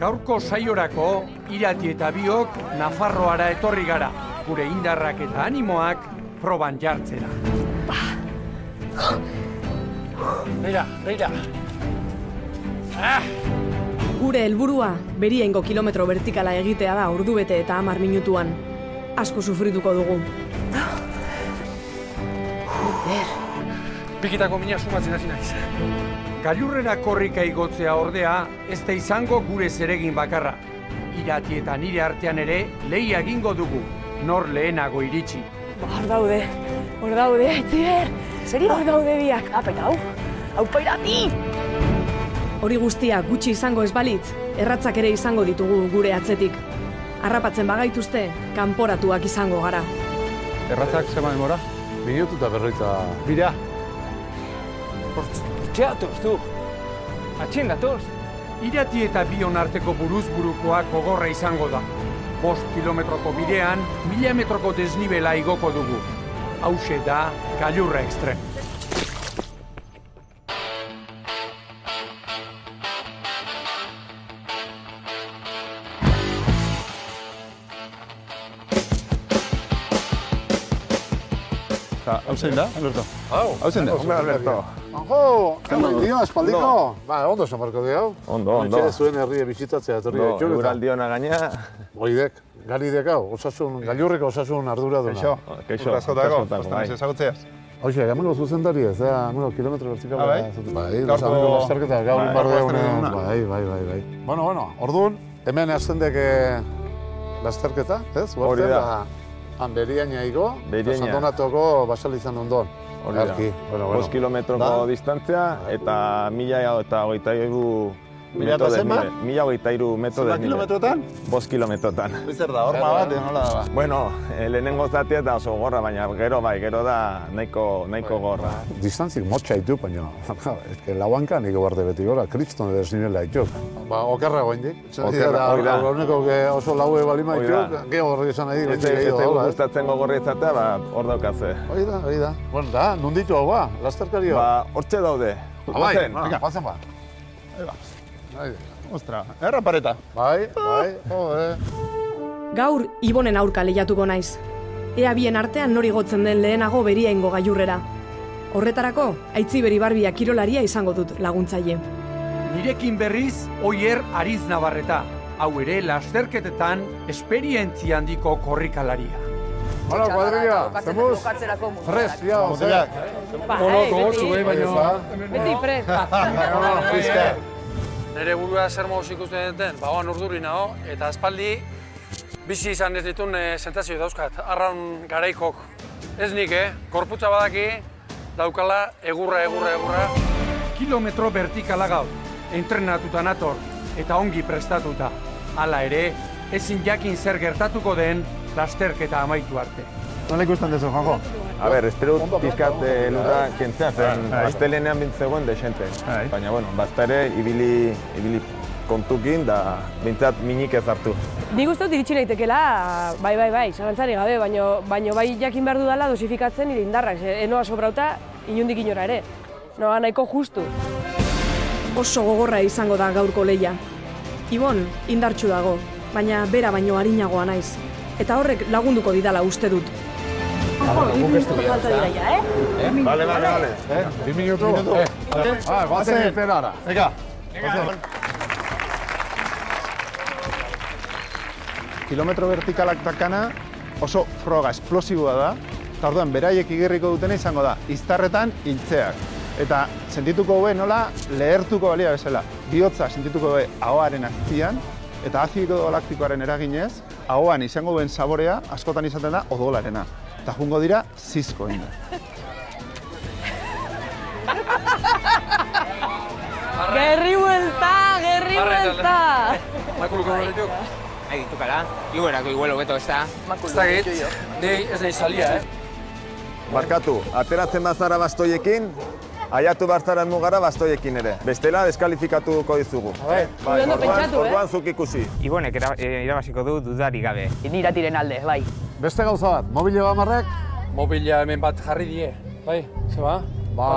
Gaurko saiorako Irati eta biok Nafarroara etorri gara, gure indarrak eta animoak proban jartzera. Beira. Gure helburua Beriaingo kilometro vertikala egitea da ordubete eta 10 minutuan. Asko sufrituko dugu. Pikitako mina sumatzen hasi naiz. Gailurrera korrika igotzea ordea, ez da izango gure zeregin bakarra. Irati eta nire artean ere lehia egingo dugu, nor lehenago iritsi. Hor daude, Aitziber! Serio? Hor daude biak. Apeta, hau Irati! Hori guztia gutxi izango ez balitz, erratzak ere izango ditugu gure atzetik. Harrapatzen bagaituzte, kanporatuak izango gara. Erratzak zema demora? Minutu eta berroita... Bira! Txeatoz, du! Atxen datoz! Irati eta bion arteko buruz-burukoa gogorra izango da. 5 kilometroko bidean, 1000 metroko desnibela igoko dugu. Hauxe da gailurra ekstrem. Hau zein da, Alberto? Hau zein da? Hombre, Alberto. Anjo, zeman dio, espaldiko? Ba, ondo zamarko dio. Ondo. Txere zuen herrie bizitatzea etorri gaitu. Eguraldiona gaina. Oidek, garidek hau, gailurreko osasun ardura duna. Keixo, ezagutzeaz. Hoxe, gamango zuzendari ez, kilometro vertikala. Bai, gaurko lasterketa, gaur inbardeuna. Bai. Bueno, orduan, hemen aztendek lasterketa, ez? Hori da. Beriaina igo, eta Sandonatoko basalizan ondon. Hori da. 5 kilometroko distantzia eta 1023 metro desnivel. 1023 metro desnivel. Kilometrotan? 5 kilometrotan. Zer da, horma bat, nola da? Bueno, lehenengo zatia da oso gorra, baina gero da nahiko gorra. Distantzik motxa ditu, baina lauankan igo barde beti gora, kriston desnibela ditu. Ba, okerra goindik. Horneko oso laue balima ditu, geho horri esan nahi. Ez gustatzen gogorri izatea, hor daukatze. Hori da. Bueno, da, nonditu hau ba, lasterkario? Ba, hortxe daude. Pasen ba. Ostra, erra pareta. Bai, jode. Gaur, Ibonen aurka lehiatuko naiz. Ea bien artean nori gotzen den lehenago Beriaingo gailurrera. Horretarako, Aitziber Ibarbia kirolaria izango dut laguntzaile. Nirekin berriz, Oier Ariz Navarreta. Hau ere, lasterketetan, esperientzia handiko korrikalaria. Hola, kuadrilla, zemuz? Prest, ya, ozeak. Beti prest. Nere burua zer moduz ikusten duten, bagoan urduri nago, eta aspaldi bizi izan ez ditun sentazio dauzkat, arraun garaikok. Ez nik, korputza badaki, daukala egurra. Kilometro vertikala gaur, entrenatuta nator, eta ongi prestatuta. Hala ere, ezin jakin zer gertatuko den lasterketa amaitu arte. Nola ikusten dezu, Juanjo? A ber, espero pizkat lurra kentzea zen, astelenean bintzegoen desente. Baina, bueno, bazta ere, ibili kontukin da bintzat minik ez hartu. Nik uste dut iritsi naitekela, bai, zalantzari gabe, baina bai jakin behar dudala dosifikatzen nire indarrak, enoa sobrauta inundik inora ere. Noa nahiko justu. Oso gogorra izango da gaurko lehia. Ibon, indartsu dago, baina bera baino arinagoa naiz. Eta horrek lagunduko didala uste dut. Falta dira ja, Vale. 2 minutu. Guazen irtera ara. Ega. Kilometro vertikalak dakana oso froga esplosiboa da. Eta orduan, beraiek igerriko dutena izango da, iztarretan hiltzeak. Eta sentituko hobe nola lehertuko balia bezala. Bihotza sentituko hobe ahoaren azpian, eta azido laktikoaren eraginez, ahoan izango duen saborea askotan izaten da odolarena. Eta jungo dira, zizko egin da. Gerri buelta! Makuluko horretuk? Nahi ditukala, iguerako iguelo beto ez da. Ez da git, ez nahi salia, Barkatu, ateratzen bazara bastoiekin, aiatu barzaren mugara bastoiekin ere. Bestela, deskalifikatuko dizugu. Orduan zuk ikusi. Ibonek irabaziko du dudari gabe. Iratiren alde, bai. Beste gauza bat, mobile bamarrek? Mobila hemen bat jarri die, bai, zeba? Ba,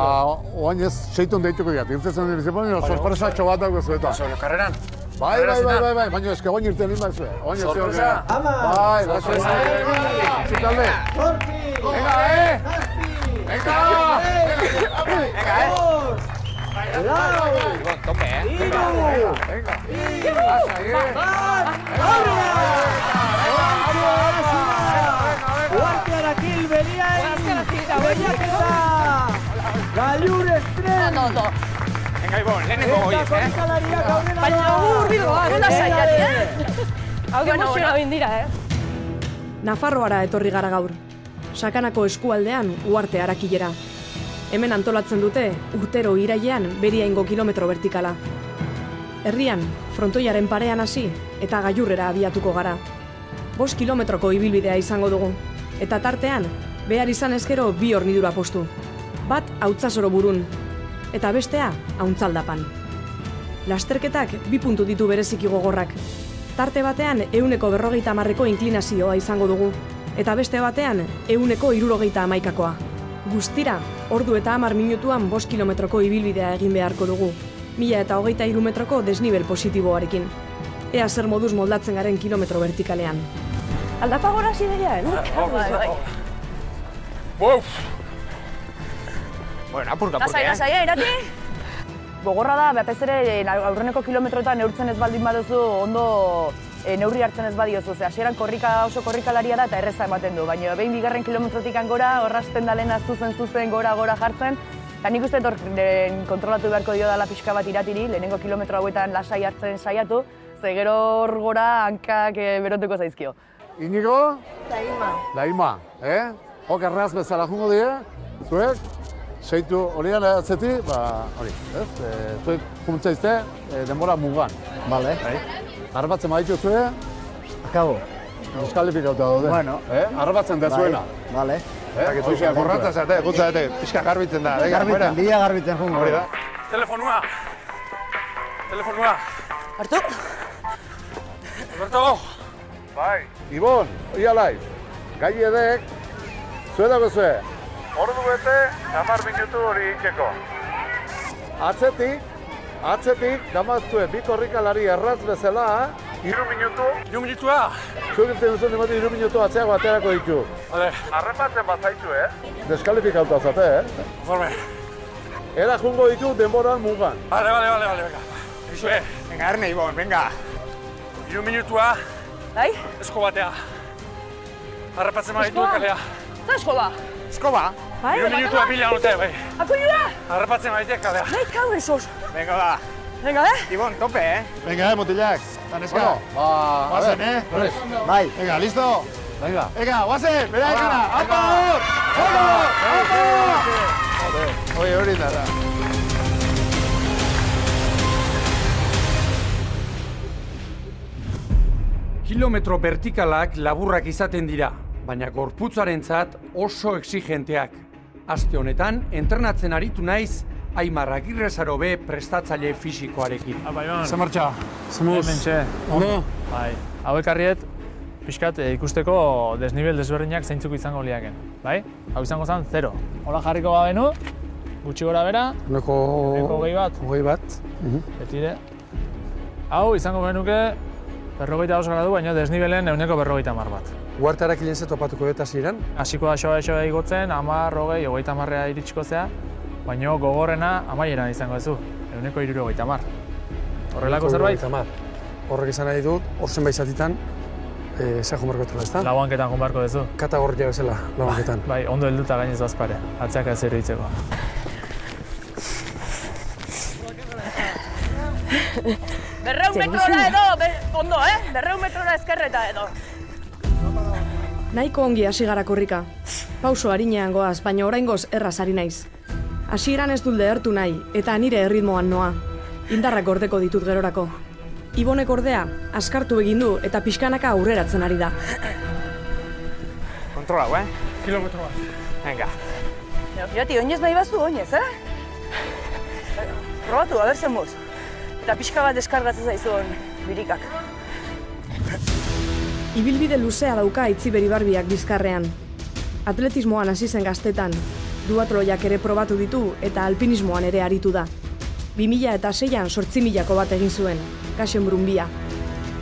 oain ez seitun deituko diat, irtezen dira, sorpresatxo bat dago zuetan. Karreran? Bai, baina eske oin irten lin bazue. Oin ez Sorpresa. Bai, sorpresa. Txitalde. Venga, Venga! Tope, Venga. Uartearekin beria lehiaketa! Gailur estren! Venga, Ibon, lehenengo goiz, Baina hurbilgoa, nola saiati, Hau emozioa bindira, Nafarroara etorri gara gaur. Sakanako eskualdean Uarte Arakilera. Hemen antolatzen dute urtero irailean beriaingo kilometro vertikala. Herrian, frontoiaren parean hasi eta gailurrera abiatuko gara. 5 kilometroko ibilbidea izango dugu. Eta tartean, behar izan ezkero 2 hornidura postu. Bat Hautzasoro burun, eta bestea Auntzaldapan. Lasterketak 2 puntu ditu bereziki gogorrak. Tarte batean 150ko inklinazioa izango dugu, eta beste batean 171koa. Guztira, ordu eta 10 minutuan 5 kilometroko ibilbidea egin beharko dugu, 1023 metroko desnibel positiboarekin. Ea zer moduz moldatzen garen kilometro vertikalean. Aldapa gora hasi beria, Bai. Bueno, apurka, Lasai, irati? Gogorra da, batez ere aurreneko kilometroetan neurtzen ez baldin baduzu, ondo neurri hartzen ez badiozu. Hasieran oso korrikalaria da eta erreza ematen du, baina behin 2. kilometrotik gora, horrazten dalena zuzen gora jartzen. Eta nik uste kontrolatu beharko dio dala pixka bat iratiri, lehenengo kilometro hauetan lasai hartzen saiatu, ze gero hor gora hankak berotuko zaizkio. Inigo? Laima. Hok erraz bezala jungo dira, zuek? Seitu horian atzetik, hori, ez? Zuek juntzaizte denbora mugan. Bale. Arbatzen baditu zue? Akabo. Diskalifikauta daude. Bueno. Arbatzen da zuena. Bale. Gorratza zate, gutza zate, pixka garbitzen da. Bia garbitzen jungo. Hori da. Telefonua. Hartu? Alberto! Bai. Ibon, ia laiz. Gai edek, zue dago zue. Ordu bete, 10 minutu hori ikeko. Atzetik, damaztue, 2 korrikalari erraz bezala, 3 minutu. 3 minutua? Zuek irten duzun dimati 3 minutu atzeago aterako ditu. Vale. Arrepatzen bat zaitu, Deskalifikauta zate, Forme. Era jungo ditu denboran mugan. Vale, venga. Ixue. Venga, Erne, Ibon, venga. 3 minutua, Bai? esko batea. Arrepatzen baditu kalea. Zer eskola? Eskoba? Bai? 3 minutua bila note, bai. Akuilua? Arrepatzen baditu kalea. Nahi kau esos. Venga, ba. Venga, Ibon, tope, Venga, motilak. Taneska. Guazen, Bai. Venga, listo? Venga. Venga, guazen, bera ekana. Apa hor! Hori da. Kilometro vertikalak laburrak izaten dira, baina gorputzarentzat oso exigenteak. Aste honetan, entrenatzen aritu naiz Aimar Agirrezarobe prestatzaile fisikoarekin. Zer martxa? Hementxe. Ondo? Bai. Hau ekarriet, pixkat ikusteko desnibel desberdinak zeintzuk izango liaken. Bai? Hau izango zen 0. Hola jarriko babenu, gutxi gora bera. Neko hogei bat. Betire. Hau izango genuke 52 gradu, baina desnibelen 150 bat. Uarte Arakilen ze topatuko dut hasieran? Hasiko da xoa igotzen, 10, 20, 30 iritsiko zea, baina gogorrena amaieran izango duzu, 160. Horrelako zerbait? Horrek izan nahi dut, hor zenbait zatitan, zer joan barko ezta? Lauanketan joan barko duzu. Kategorria bezala, lauanketan. Bai, ondo helduta gainez bazpare, atzeak ez iruditzeko. Berreun metrora edo, ondo, 200 metrora ezkerreta edo. Nahiko ongi hasi gara korrika. Pauso harinean goaz, baina oraingoz erraz ari naiz. Hasieran ez dut lehertu nahi, eta nire erritmoan noa. Indarrak gordeko ditut gerorako. Ibonek ordea, askartu egin du eta pixkanaka aurreratzen ari da. Kontrolau, Kilometro bat. Venga. Irati, oinez nahi bazu, oinez, Probatu, abertzen moz. Eta pixka bat deskargatzen zaizun birikak. Ibilbide luzea dauka Itziberi Barbiak Bizkarrean. Atletismoan hasi zen gaztetan, duatroiak ere probatu ditu eta alpinismoan ere aritu da. 2006an 8.000ko bat egin zuen, Kaxen Brumbia.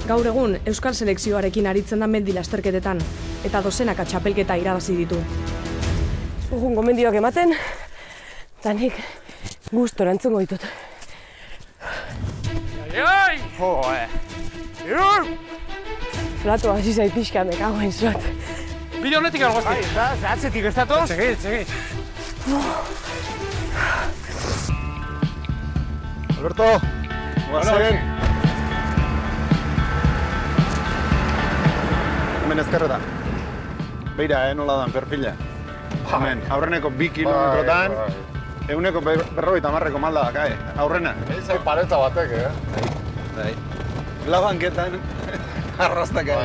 Gaur egun Euskal Selekzioarekin aritzen da mendi lasterketetan, eta dozenaka txapelketa irabazi ditu. Ugun gomendioak ematen, eta nik gustora entzungo ditut. Ai! Plato hasi zait pixka, mekagoen zuat. Bide honetik algozti. Atzetik ez datoz? Segit. Alberto, guazen. Hemen ezkerreta. Beira, nola dan perfila. Hemen, aurreneko 2 kilometrotan, eguneko 50 malda da, aurrena. Ezai pareta batek, Bai. Labanketan, arrastaka,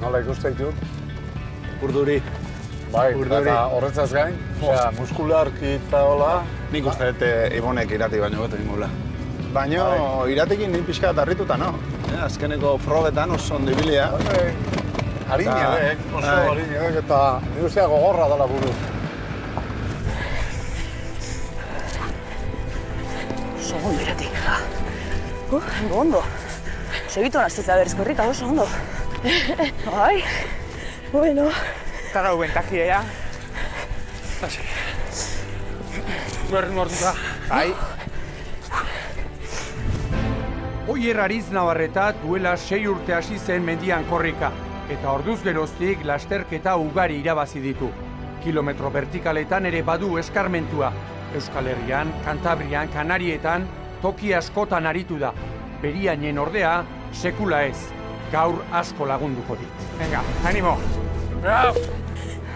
Nola ikuste ditut? Urduri. Bai, eta horretzaz gain, muskularki eta hola. Nik uste dut Ibonek irati baino beto ingula. Baina iratekin nik pixka bat harrituta, no? Azkeneko probetan oso ondo ibilia. Harinedek, oso harinedek, eta nik ustea gogorra dela buru. Oso ondo iratik. Ondo. Segitu naztezea berezko herrika, oso ondo. Bai. Bueno. Eta gau bentakia, ja? Hasi. Guerrin hartuta. Bai. Oier Ariz Navarreta duela 6 urte hasi zen mendian korrika, eta orduz geroztik lasterketa ugari irabazi ditu. Kilometro vertikaletan ere badu eskarmentua. Euskal Herrian, Kantabrian, Kanarietan, toki askotan aritu da. Beriainen ordea, sekula ez. Gaur asko lagunduko dit. Venga, animo.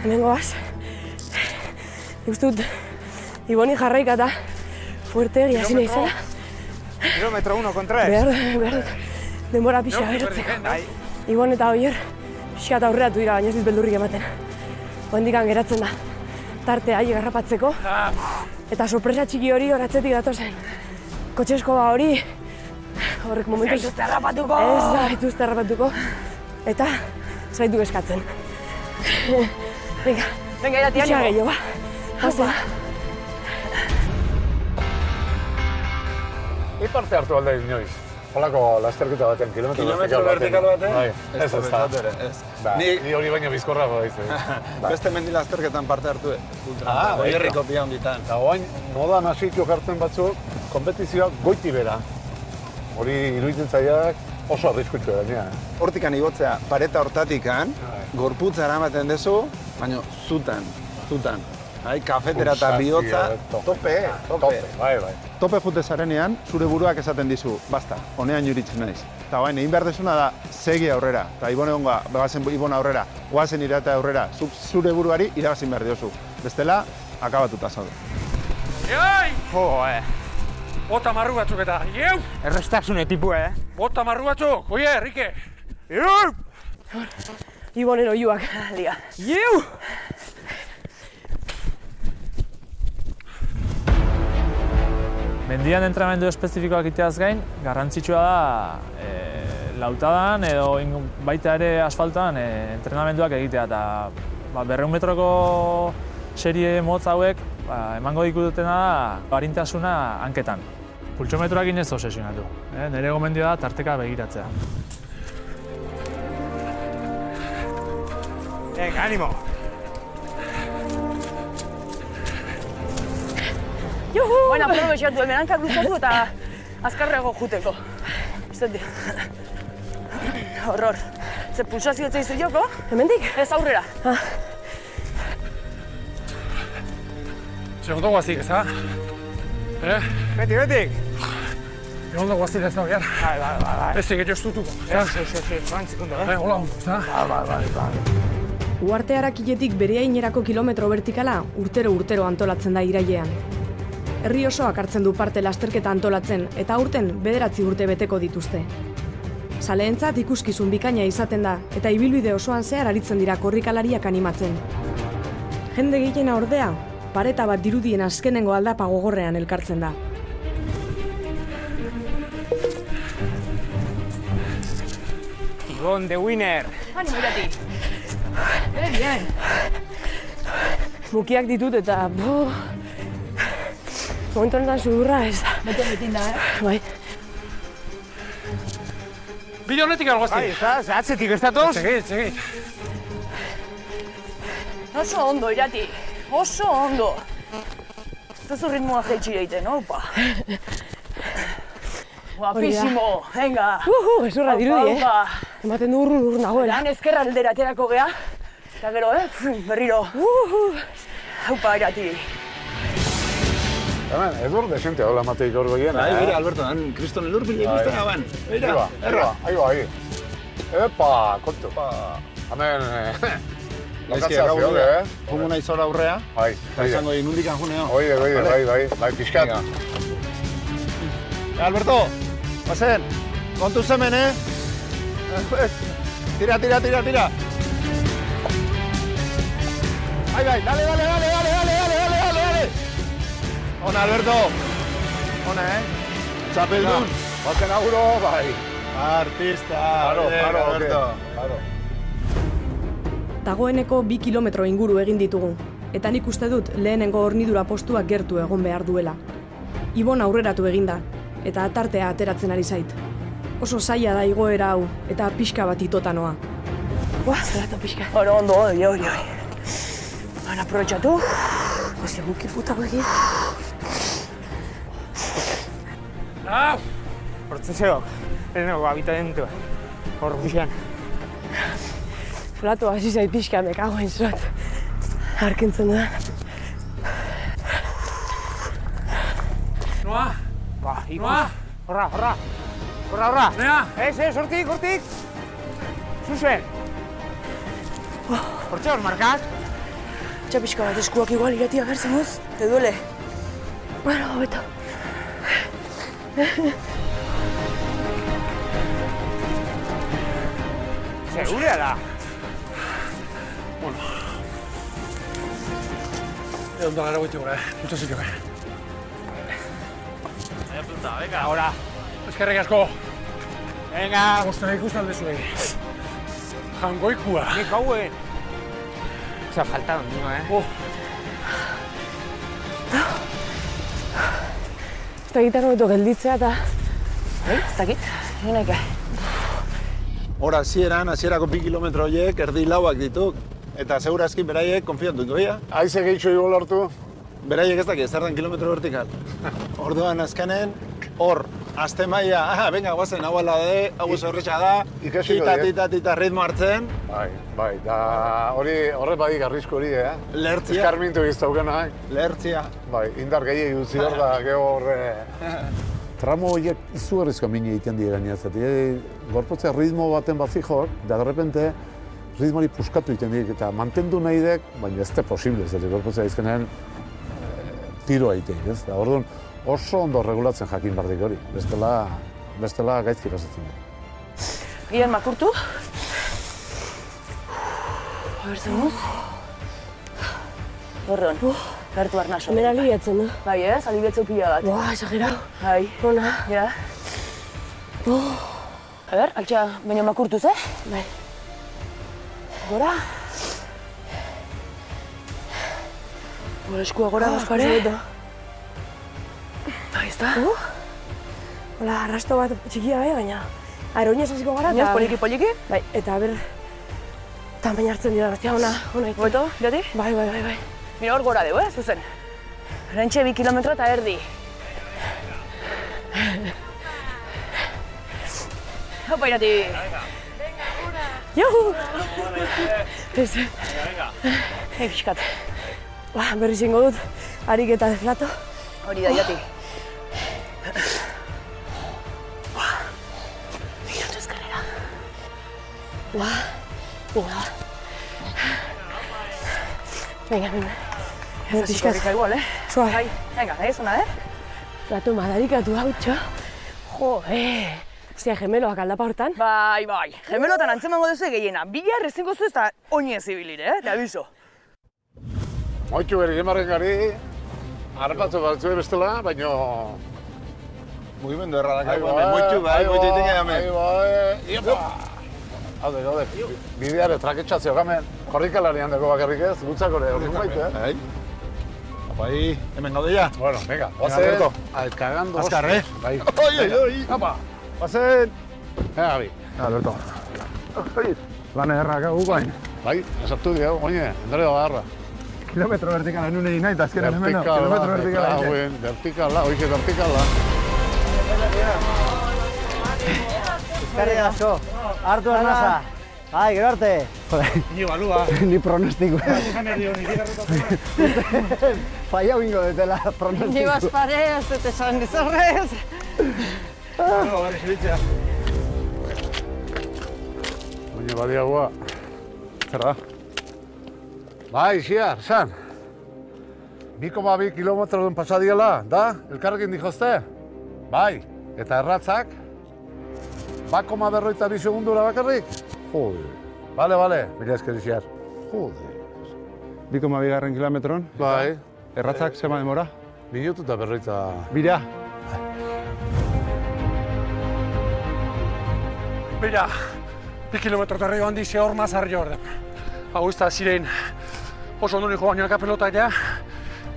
Hemen goaz. Ustut, Iboni jarraika eta fuerte egia zine izela. Kilometro 1,3. Behar dut, denbora pixa berotzeko. Ibon eta Oier, pixka eta aurreatu dira, baina ez dit beldurrik ematen. Oendikan geratzen da, tartea aile garrapatzeko, eta sorpresa txiki hori horatzetik datozen. Kotxesko hori, horrek momentuz... Zaituzte harrapatuko! Ez da, zaituzte harrapatuko. Eta, zaitu eskatzen. Venga, irati, pixa animo! gehiago, ba. Hazen. Parte hartu alde inoiz. Holako lasterketa baten, kilometro vertikal baten? Bai, ez. Ni hori baino bizkorrago daizu. Beste mendi lasterketan parte hartu, Oierriko pia honditan. Eta oain, modan hasitu jartzen batzuk, kompetizioak goiti bera. Hori iruditzen zaiak oso arriskutsua da, Hortikan igotzea pareta hortatikan, gorputza eramaten dezu, baina zutan. Kafetera eta bihotza, tope. Bai. Tope jute zarenean, zure buruak esaten dizu, basta, honean juritzen naiz. Eta baina, egin behar desuna da, segi aurrera. Eta Ibon egon begazen Ibon aurrera, guazen irata aurrera, zure buruari irabazin behar diozu. Bestela, akabatuta zaude. Iai! Bota marru batzuk eta, ieu! Errestasune tipu, Bota marru batzuk, oie, Rike! Ieu! Ibonen oiuak. Liga. Ieu! Mendian entrenamendu espezifikoak iteaz gain, garrantzitsua da lautadan edo baita ere asfaltoan entrenamenduak egitea. Eta 200 metroko serie motz hauek emango dikutena da arintasuna hanketan. Pultsometroakin ez obsesionatu. Nire gomendio da tarteka begiratzea. Venga, animo! Baina, aprobetxatu, hemen hankak luzatu eta azkarreago juteko. Izate. Horror. Ze pulsazio etzaizu joko? Hemendik? Ez aurrera. Ze ondo guaztik, ez da? Betik! Ondo guaztik ez da, behar. Bai. Ez egin jostutuko. Ez, bantzikundo, Hola ondo, ez da? Bai. Uharte Arakiletik Bereainerako kilometro vertikala urtero antolatzen da irailean. Herri osoak hartzen du parte lasterketa antolatzen eta aurten 9 urte beteko dituzte. Zaleentzat ikuskizun bikaina izaten da eta ibilbide osoan zehar aritzen dira korrikalariak animatzen. Jende gehiena ordea, pareta bat dirudien azkenengo aldapa gogorrean elkartzen da. Ibon, the winner! Animo, irati! Mukiak ditut eta... Momentu honetan sudurra ez da. Beten da, Bai. Bide honetik algoazti. Bai, ez atzetik ez datoz? Segit. Oso ondo, Irati. Oso ondo. Ez duzu ritmoa jaitsi egiten, opa. Guapísimo, venga. Ezurra dirudi, Ematen du urrun nagoela. Lan ezkerra aldera aterako gea. Eta gero, berriro. Haupa, Irati. Hemen, edur desente hola mateik hor goien. Bera, Alberto, han kriston elur pila ikusten haban. Bera, ahi. Epa, kontu. Hemen, lokatzea zioge, Jungo nahi zora aurrea. Bai. Izango egin hundikan juneo. Bai, pixkat. Alberto, bazen, kontu zemen, Tira. Bai, dale. Ona, Alberto. Ona, Txapeldun. Bazen auro, bai. Artista. Claro, Alberto. Dagoeneko 2 kilometro inguru egin ditugu, eta nik uste dut lehenengo hornidura postuak gertu egon behar duela. Ibon aurreratu eginda, eta tartea ateratzen ari zait. Oso zaila da igoera hau, eta pixka bat itota noa. Zeratu pixka. Ondo, hori. Baina aprobetxatu. Ez eguki putago egin. Hortzezeok, ez nago habitamentua. Hor pixan. Flatu hasi zait pixka, mekagoen zuat. Arkentzen da. Noa? Noa? Horra. Nea? Ez, hortik. Zuzen. Hortxe hor markak? Txapizka bat eskuak igual Irati agertzen guz, te duele. Bueno, beto. Segurea da. Bueno. Ondo gara goitu gora, mucho sitio. Venga, ahora. Eskerrik asko. Venga. Gozten ikusten alde Jangoikua. Nik hauen. Se ha faltado uno, Ez da gitarro beto gelditzea eta... Ez dakit, egin naike. Hora, hasierako 2 kilometro horiek erdi lauak ditu. Eta segurazki beraiek konfiantu duia. Aize gehitxo igo lortu. Beraiek ez dakit, zer den kilometro vertikal. Orduan azkenen, hor, azte maia, venga, guazen, hau ala de, hau horretxa da, tita ritmo hartzen. Bai, da horre badik arrisku hori, Lehertzia. Eskarmintu iztaukena, Lehertzia. Bai, indar gehiagi dutzi hor da, geho horre... Tramo horiek izugarrizko mini egiten dira gaineratzen. Gorpotzea ritmo baten bazik hor, da derrepente ritmori puskatu egiten dira, eta mantendu nahi dek, baina ez da posible, ez da gorpotzea izkenean tiro egiten, ez da. Orduan, oso ondo regulatzen jakin bardik hori, bestela gaizki pasatzen da. Gian makurtu. Abertzen guz. Horron, gertu arnaso. Hemen alibiatzen du. Bai ez, alibiatzeu pila bat. Boa, exagerau. Bai. Ona. Ja. A ber, altxa, baina makurtuz, Bai. Gora. Gora eskua gora, Gaspare. Ahí está. Hola, arrasto bat txikia bai, baina aeroinez hasiko gara eta... Poliki? Bai, eta ber... Tamaina hartzen dira, bestia ona ite. Boeto, Irati? Bai. Mira hor gora deu, zuzen. Rentxe 2 kilometro eta erdi. Hopa, Irati! Juhu! Venga. Pixkat. Berri zingo dut, harik eta deflato. Hori da, Irati. Begiratu eskalera. Venga. Ez hasiko igual, Suave. Bai, venga, zona, Plato madarikatu hau, txo. Ostia, gemeloak aldapa hortan. Bai. Gemelotan antzemango duzu gehiena. Bihar ezingo zu ez da oinez zibilire, te abiso. Moitxu berri gemarren gari, harrapatzu batzue bestela, baina... Mugimendu erradak egon, moitxu iten gamen. Haude, bideare traketxatzeo gamen, korrikalarian dago bakarrik ez, gutzak hori hori baitu, Bai, hemen gaude ya. Bueno, venga, Alberto. Alkagando. Azkar, Bai. Oi. Apa. Bazen. Gabi. Alberto. Lan ederrak hau guain. Bai, esartu dira, oine, endare da barra. Kilometro vertikala nune egin nahi, eta azkenen hemen no. Kilometro vertikala. Vertikala, oike vertikala. Eskerrik asko, hartu arnaza. Bai, gero arte. Ni balua. Ni pronostiko. Falla bingo detela pronostiko. Ni baspare, ez dut esan dizorrez. Oine, badiagua. Zer da? Bai, xiar, esan. 2,2 kilometro duen pasadiela, da? Elkarrekin dijozte? Bai, eta erratzak? 1,52 segundura bakarrik? Jode. Bale, mila eskeri xiar. Jode. 2,2 kilometron. Bai. Erratzak zema demora? Minutu eta berroita... Bira. Bira, 2 kilometro terreo handi ze hor mazarri hor den. Hau ez da zirein oso ondo niko bainoaka pelota eta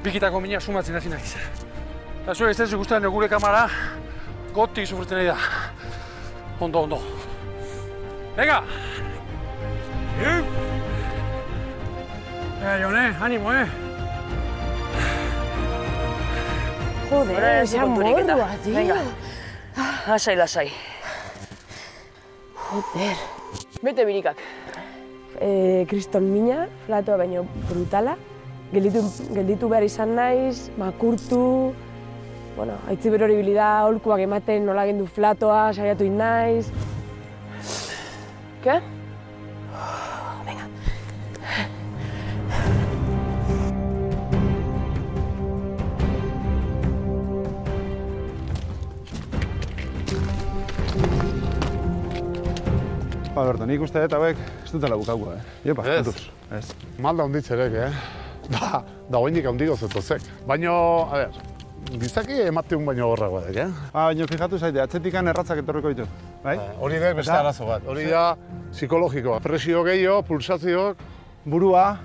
bikitako mina sumatzen hasi naiz. Eta zuen ez ez ikusten gure kamara goti sufritzen nahi da. Ondo. Venga! Jone, animo, Joder, esa morrua, tío. Venga, lasai. Joder. Bete birikak. Kriston mina, flatoa baino brutala. Gelditu behar izan naiz, makurtu. Bueno, aitzi berori bilida, holkuak ematen nola gendu flatoa, saiatu naiz. Ke? Venga. Alberto, nik uste dut hauek ez dutela bukaua, Iepa, puntuz. Ez. Malda honditzerek, Da oinik handigo zetozek. Baina, a ber, gizaki emateun baino horrak badek, Baina fijatu zaite, atzetikan erratzak etorriko ditu. Bai? Hori dek beste arazo bat. Hori da psikologikoa. Presio gehiago, pulsazioak. Burua,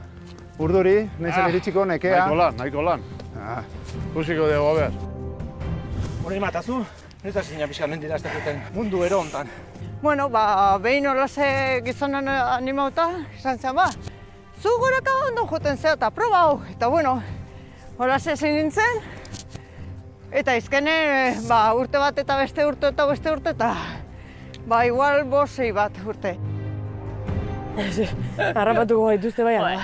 urduri, nahizen iritsiko nekea. Nahiko lan. Kusiko dugu, a ber. Hori matazu, ez da zina pixka mentira ez dakuten mundu ero hontan. Bueno, behin horlaze gizonan animauta, izan zen zu goraka ondo joten zea eta proba hau. Eta bueno, horlaze ezin nintzen. Eta izkene, urte bat eta beste urte eta igual 5-6 bat urte. Harrapatuko gaituzte bai,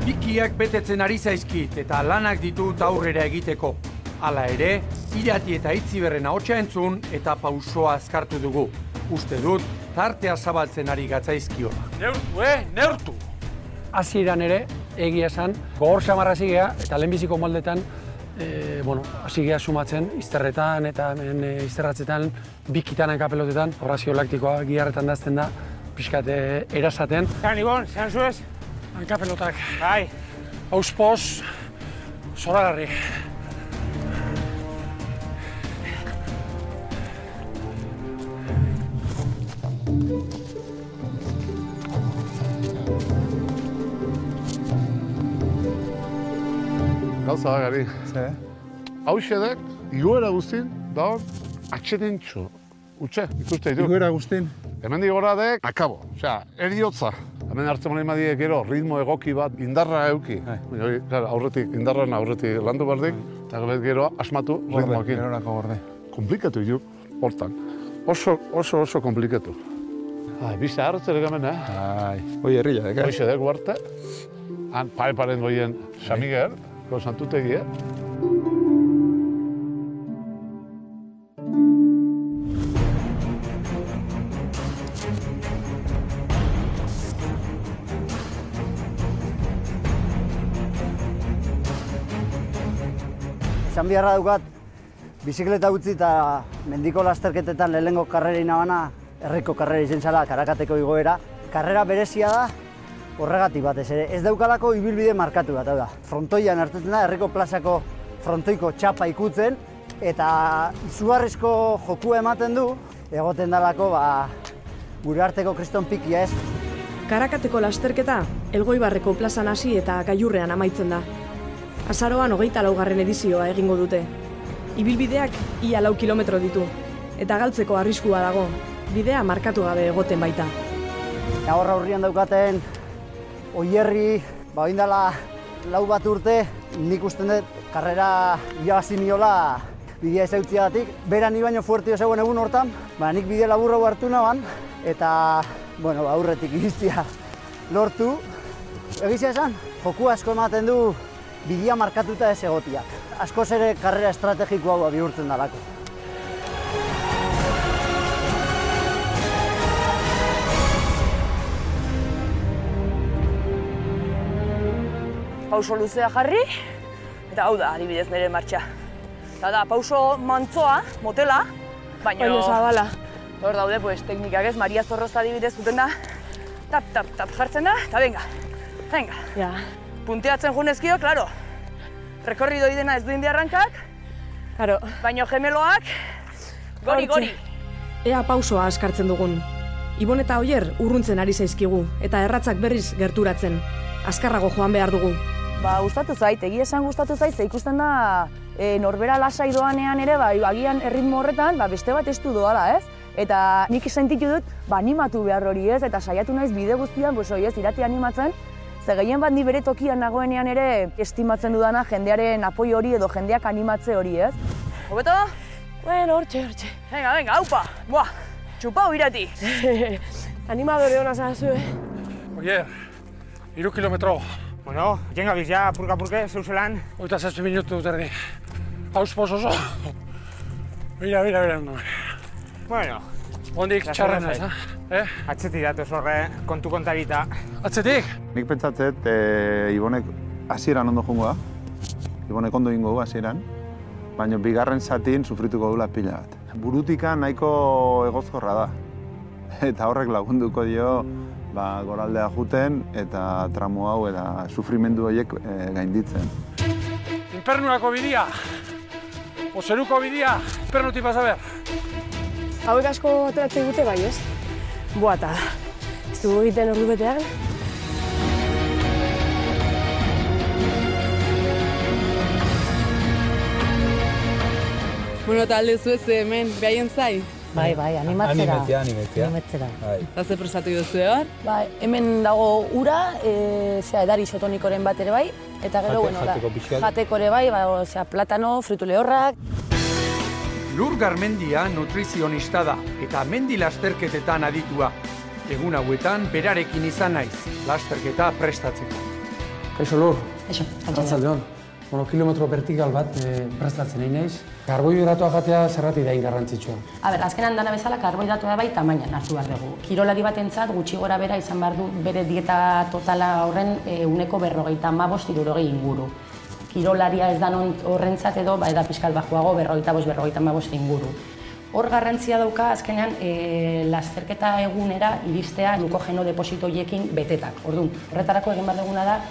Bikiak betetzen ari zaizkit eta lanak ditut aurrera egiteko. Hala ere, Irati eta Itziberren ahotsa entzun eta pausoa azkartu dugu. Uste dut, tartea zabaltzen ari gatzaizkiola. Neurtu! Hasieran ere, egia esan, gogor samarra hasi gea eta lehenbiziko moldetan hasi gea sumatzen, izterretan eta izterratzetan, bikitan hankapelotetan, horazio laktikoa giharretan dazten da, pixkat erasaten. Ibon, zehan zuez? Hankapelotak. Bai. Auspoz, zoragarri. Gauza da, gari. Ze? Hau xedek, igoera guztin, da hor, atxedentxo. Utxe, ikuste ditu. Igoera guztin? Hemen digoradek, akabo. Osea, eriotza. Hemen hartzen mali madiek gero, ritmo egoki bat, indarra euki. Aurretik landu berdik, eta gero asmatu ritmoekin. Gerorako gorde. Komplikatu ditu, hortan. Oso komplikatu. Bisa hartzerek hemen, Hoi herria, dek, Hoxe dek guarte. Han paren goien San Miguel, santutegi, Esan biharra dukat, bizikleta utzi eta mendiko lasterketetan lehenengo karrera inabana, herriko karrera izen zala, Karakateko igoera. Karrera berezia da, horregatik batez ere. Ez daukalako ibilbide markatu bat, da. Frontoian hartzen da, herriko plazako frontoiko txapa ikutzen, eta izugarrizko jokua ematen du, egoten dalako, gure arteko kriston pikia ez. Karakateko lasterketa, Elgoibarreko plazan hasi eta Gailurrean amaitzen da. Azaroan 24. edizioa egingo dute. Ibilbideak ia 4 kilometro ditu, eta galtzeko arriskua dago, bidea markatu gabe egoten baita. Horra aurrian daukaten Oierri, oindala 4 bat urte, nik usten dut karrera irabazi niola bidea ezautziagatik. Bera ni baino fuertio zegoen egun hortan, nik bide laburra hartu naban, eta aurretik iristia lortu. Egizia esan, joku asko ematen du bidea markatuta ez egotiak. Askoz ere karrera estrategikoa bihurtzen dalako. Pauso luzea jarri, eta hau da, adibidez nire martxa. Eta da, pauso mantzoa, motela, baina zabala. Hor daude, teknikak ez, Maria Zorroza adibidez zuten da, tap jartzen da, eta venga. Punteatzen junezkio, klaro, rekorrido idena ez du indi arrankak, baina gemeloak, gori. Ea pausoa askartzen dugun. Ibon eta Oier urruntzen ari zaizkigu, eta erratzak berriz gerturatzen. Azkarrago joan behar dugu. Gustatu zait, egia esan gustatu zait, ze ikusten da norbera lasai doanean ere, agian erritmo horretan, beste bat estu doala, ez? Eta nik sentitu dut, animatu behar hori, ez? Eta saiatu naiz bide guztian, irati animatzen, ze gehien bat ni bere tokian nagoenean ere estimatzen dudana jendearen apoi hori edo jendeak animatze hori, ez? Hobeto? Bueno, hortxe. Venga, haupa! Buah, txupau irati! Animadore hona zazu, Oier, 3 kilometro. Bueno, jengabiz ja, purka-purke, zeuzelan. 7 minutu dut erdi. Hauspoz oso. Mira. Bueno. Ondik txarren ez, Atzetik datoz horre, kontu kontarita. Atzetik? Nik pentsatzet, Ibonek hasieran ondo jongo da. Ibonek ondo ingo du hasieran. Baina bigarren zatin sufrituko dula pila bat. Burutika nahiko egozkorra da. Eta horrek lagunduko dio goraldea juten eta tramo hau eta sufrimendu horiek gainditzen. Infernuako bidea, Ozeruko bidea, infernutik pasa behar. Hauek asko ateratzen dute bai, ez? Eta ez dugu egiten ordu betean. Eta alde zuez hemen, behaien zai? Bai, animatzera. Animatzera. Eta ze prestatu duzu hor? Bai, hemen dago ura, edari isotonikoren bat ere bai, eta gero, jateko ere bai, platano, fritu lehorrak. Lur Garmendia nutrizionista da, eta mendi lasterketetan aditua. Egun hauetan berarekin izan naiz, lasterketa prestatzeko. Kaixo Lur. Kaixo, Arratsaldeon. Kilometro vertikal bat prestatzen nahi naiz. Karbohidratoa jatea zergatik da garrantzitsua. Azkenan dana bezala karbohidratoa bai tamainan hartu behar dugu. Kirolari batentzat gutxi gora bera izan behar du bere dieta totala horren uneko 55-60 inguru. Kirolaria ez dan horrentzat edo eda piskal bajuago 45-55 inguru. Hor garrantzia dauka azkenean lasterketa egunera iristea glukogeno deposito horiekin betetak. Orduan, horretarako egin behar duguna da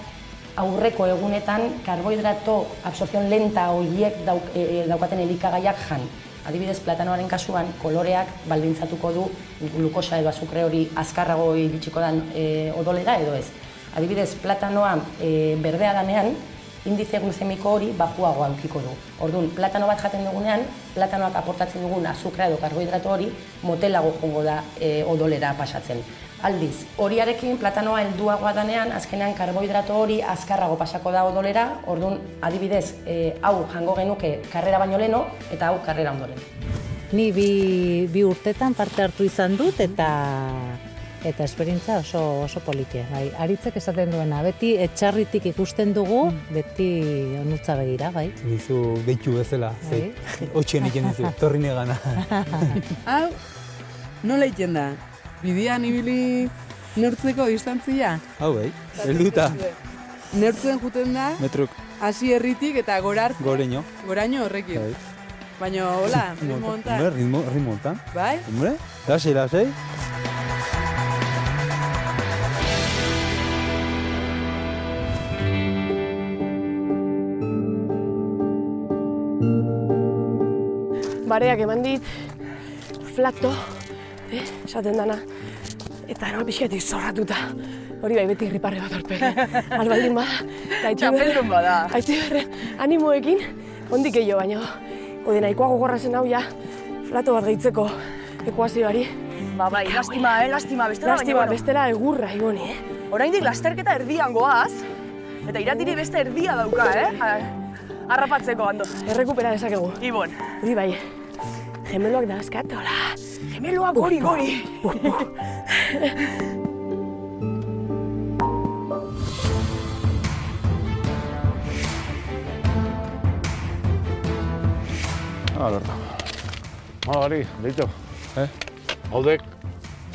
aurreko egunetan karbohidrato absorzion lenta horiek daukaten elikagaiak jan. Adibidez, platanoaren kasuan koloreak baldintzatuko du glukosa edo azukre hori azkarrago iritsiko den odolera edo ez. Adibidez, platanoa berdea danean, indize glucemiko hori bajuagoa edukiko du. Orduan, platano bat jaten dugunean, platanoak aportatzen dugun azukra edo karbohidrato hori motelago jongo da odolera pasatzen. Aldiz, horiarekin platanoa helduagoa danean, azkenean karbohidrato hori azkarrago pasako da odolera, orduan, adibidez, hau jango genuke karrera baino leno, eta hau karrera ondoren. Ni bi urtetan parte hartu izan dut, eta esperientza oso politia. Aritzek esaten duena, beti etxarritik ikusten dugu, beti onutza begira, bai. Gizu gehitu bezala, hotxien iken dizu, torri negana. Hau, nola iken da? Bidean ibili neurtzeko distantzia? Hau, helduta. Neurtzen juten da? Metrok. Hasi herritik eta gora arte? Goreño. Goraino horrekin? Baina, hola, ritmo hontan? Ritmo hontan. Bai? Hombre, lasei. Bareak eman dit, flakto, esaten dana. Eta no pixetik zorratuta. Hori bai beti griparre bat aurpegi. Albaldin bada. Txapeldun bada. Aitziberren animoekin, ondik eio baino. Ode nahikoa gogorra zen hau ja, flato bat gehitzeko ekuazioari. Bai, lastima, bestela Lastima, bestela egurra, igoni, Oraindik lasterketa erdian goaz, eta iratiri beste erdia dauka, Harrapatzeko, Ando. Errekupera dezakegu. Ibon. Hori bai, gemeloak da azkat, hola. Gemeloak gori. Alberto. Gari, behito. Haudek,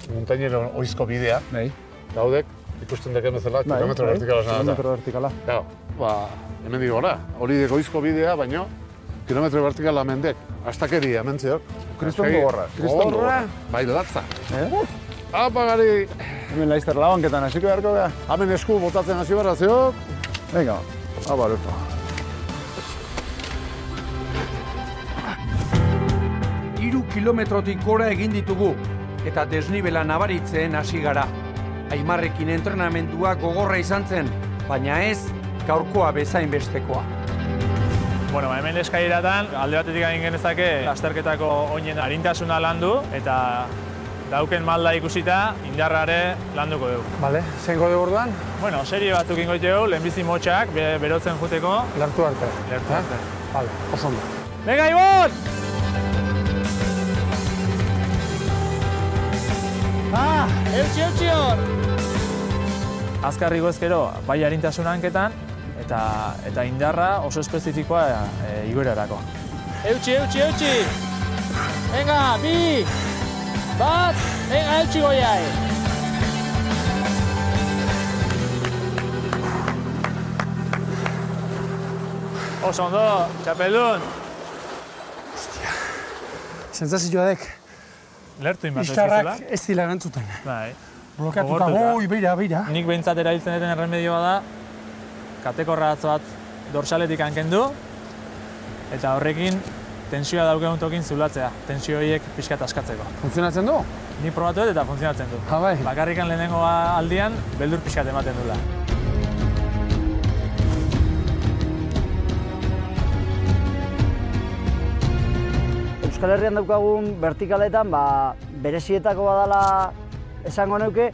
montainero oizko bidea. Eta haudek, ikusten deken bezala, kilometro vertikala zan. Kilometro vertikala. Hemen digo gara, hori deko oizko bidea, baino, kilometro vertikala mendek. Astakeria, hemen zeok. Kriston gogorra. Gogorra, bai latza. Apa, gari! Hemen laizter labanketan hasiko beharko gara. Hemen esku botatzen hasi barra zeok. Venga, apa, Alberto. 3 kilometrotik gora egin ditugu, eta desnibela nabaritzen hasi gara. Aimarrekin entrenamendua gogorra izan zen, baina ez gaurkoa bezain bestekoa. Bueno, hemen eskairatan, alde batetik egin genezake lasterketako oinen arintasuna landu, eta dauken malda ikusita, indarrare landuko dugu. Bale, zeingo dugu orduan? Bueno, serie batzuk ingo dugu, lehenbizi motxak, berotzen juteko. Lertu arte. Bale, oso ondo. Venga, Ibon! Eutxi hor! Azkarriko ezkero, bai arintasuna hanketan, eta indarra oso espezifikoa igoerarako. Eutxi! Venga, 2! Bat! Venga, eutxi goiai! Oso ondo, txapeldun! Sentsazioa dek. Lertu inbat ez bezala. Istarrak ez dila erantzuten. Bai. Blokeatuta, beira. Nik behintzat erabiltzen duten erremedioa da, katekorra bat dorsaletik hankendu, eta horrekin tensioa daukegun tokin zulatzea, tensio horiek pixkat askatzeko. Funtzionatzen du? Nik probatu dut eta funtzionatzen du. Bai. Bakarrikan lehenengo aldian, beldur pixkat ematen dula. Euskal Herrian daukagun vertikaletan, berezietako badala esango neuke,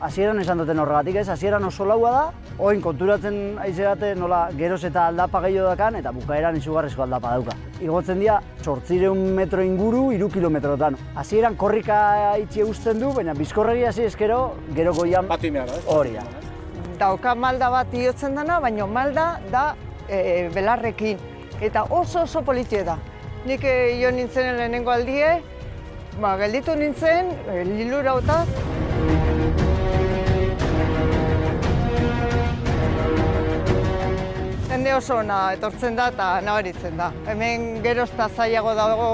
hasieran esan duten horregatik ez, hasieran oso laua da, oin konturatzen aizerate nola geroz eta aldapa gehiago dakan, eta bukaeran izugarrizko aldapa dauka. Igotzen dira, 800 metro inguru, 3 kilometrotan. Hasieran korrika itxie uzten du, baina bizkorregi hasi eskero, gero goian hori da. Dauka malda bat iotzen dana, baina malda da belarrekin, eta oso politie da. Nik jo nintzen lehenengo aldie, gelditu nintzen, lilura otak. Jende oso ona etortzen da eta nabaritzen da. Hemen gerozta zailago dago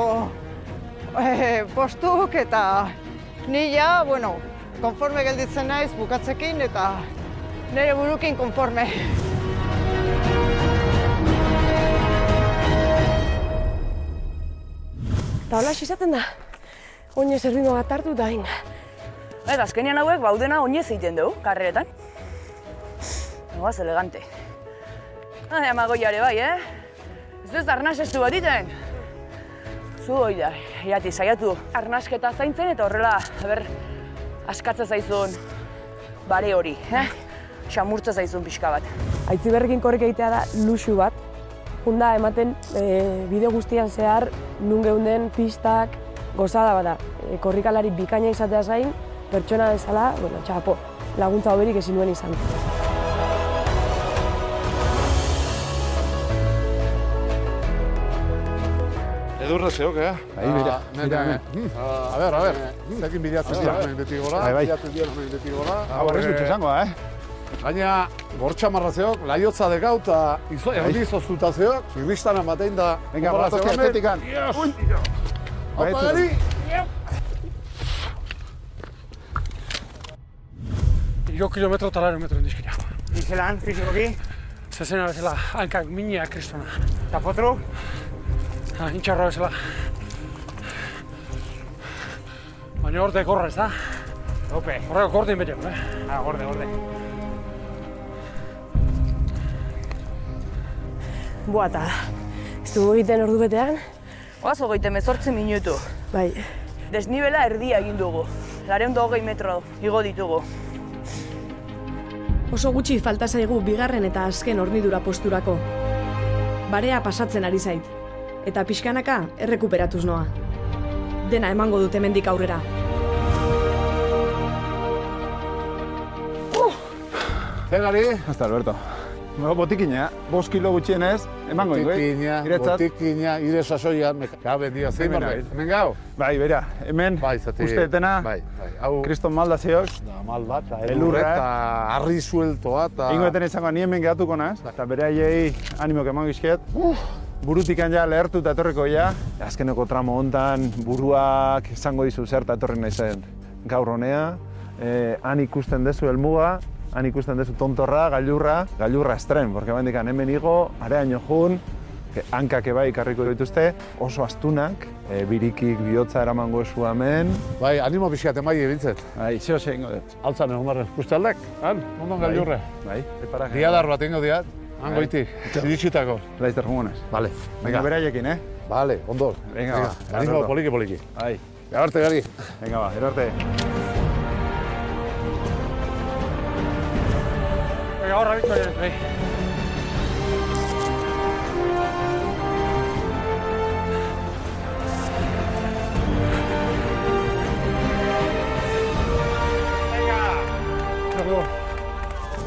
postuk eta nila, konforme gelditzen naiz bukatzekin eta nire burukin konforme. Eta hola izaten da, oinez erritmo bat hartu da inga. Eta azkenean hauek baudena oinez egiten dugu, karreretan. Egoaz elegante. Amagoiare bai, Ez duz arnasestu bat iten. Zu hoi da, irati saiatu arnasketa zaintzen eta horrela, askatza zaizun bare hori, Xamurtza zaizun pixka bat. Aitziberrekin korrika egitea da luxu bat. Junda ematen bide guztian zehar nun geunden pistak gozada bada. Korrikalari bikaina izatea zain, pertsona bezala, txapo, laguntza hoberik ezin duen izan. Edurra zeok, Ahí, mira. A ver. Zekin bideatzen dira hemen beti gora. Bideatzen dira hemen beti gora. Horrez gutxe zangoa, Gaina, gortxamarra zeok, laiotza dekau eta erdi zoztuta zeok, irristanan batein da... Venga, goratoki estetikan. Opa, gari! 3 kilometro eta 4 metro indizkira. Izelan, fizikoki? Zezena bezala, hankak minia kristona. Eta potru? Intxarra bezala. Baina hor dekorra ez da. Tope. Horreko gordin bete, Gorde. Boa, eta ez dugu egiten ordu betean? Oaz, 38 minutu. Bai. Desnibela erdia egin dugu. 220 metro igo ditugu. Oso gutxi falta zaigu bigarren eta azken hornidura posturako. Barea pasatzen ari zait. Eta pixkanaka errekuperatuz noa. Dena emango dut hemendik aurrera. Zenari? Hasta, Alberto. Botikina, 5 kilo gutxienez, emango ingo, Botikina, ire sasoian, gabe dia, zein barbe, hemen gau? Bai, bera, hemen, usteetena, kriston malda zeok, elurra, eta harri sueltoa, eta... Ingo eten izango, ni hemen gehatuko naz, eta bere aiei animok emango izkiet. Burutikan ja lehertu eta etorriko ja, azkeneko tramo hontan buruak izango dizu zer eta etorri nahi zen gaur honea, han ikusten dezu helmuga, han ikusten dezu tontorra, gailurra estren, porque bandikan hemen igo, areaino jun, hankak ebai ikarriko dituzte, oso astunak, birikik bihotza eramango esu hemen. Bai, animo pixkat emai ebintzet. Bai, zeo ingo dut. Altzan egon barren, uste aldek, ondon gailurre. Bai, preparaje. Diadar bat ingo diat, hangoitik, ziritsitako. Laizter jungonez. Vale, venga. Beraiekin, Vale, ondo. Venga, ba. Animo poliki. Bai. Gabarte gari. Venga, ba, erarte. Venga, horra bitu egin, bai. Venga.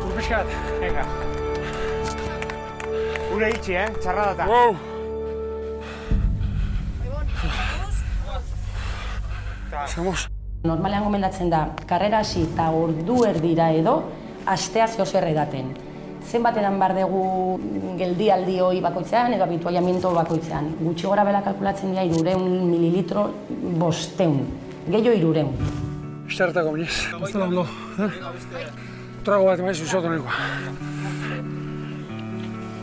Urpiskat. Venga. Gure itxi, txarradata. Wow. Normalean gomendatzen da, karrera hasi eta ordu erdira edo, astea zehozer edaten. Zenbat edan behar dugu geldialdi hori bakoitzean edo habituallamiento bakoitzean. Gutxi gora bela kalkulatzen dira 300 mililitro 500. Gehiago 300. Estartako minez. Ez da ondo. Trago bat emaizu izotu nikoa.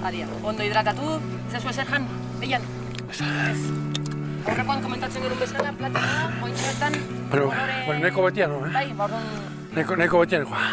Adia, ondo hidratatu, zezu ezer jan, behian. Ez. Aurrekoan komentatzen gerun bezala, platana, ointxetan... Bueno, neko betian, no? Bai, bardun... Neko betian, joa.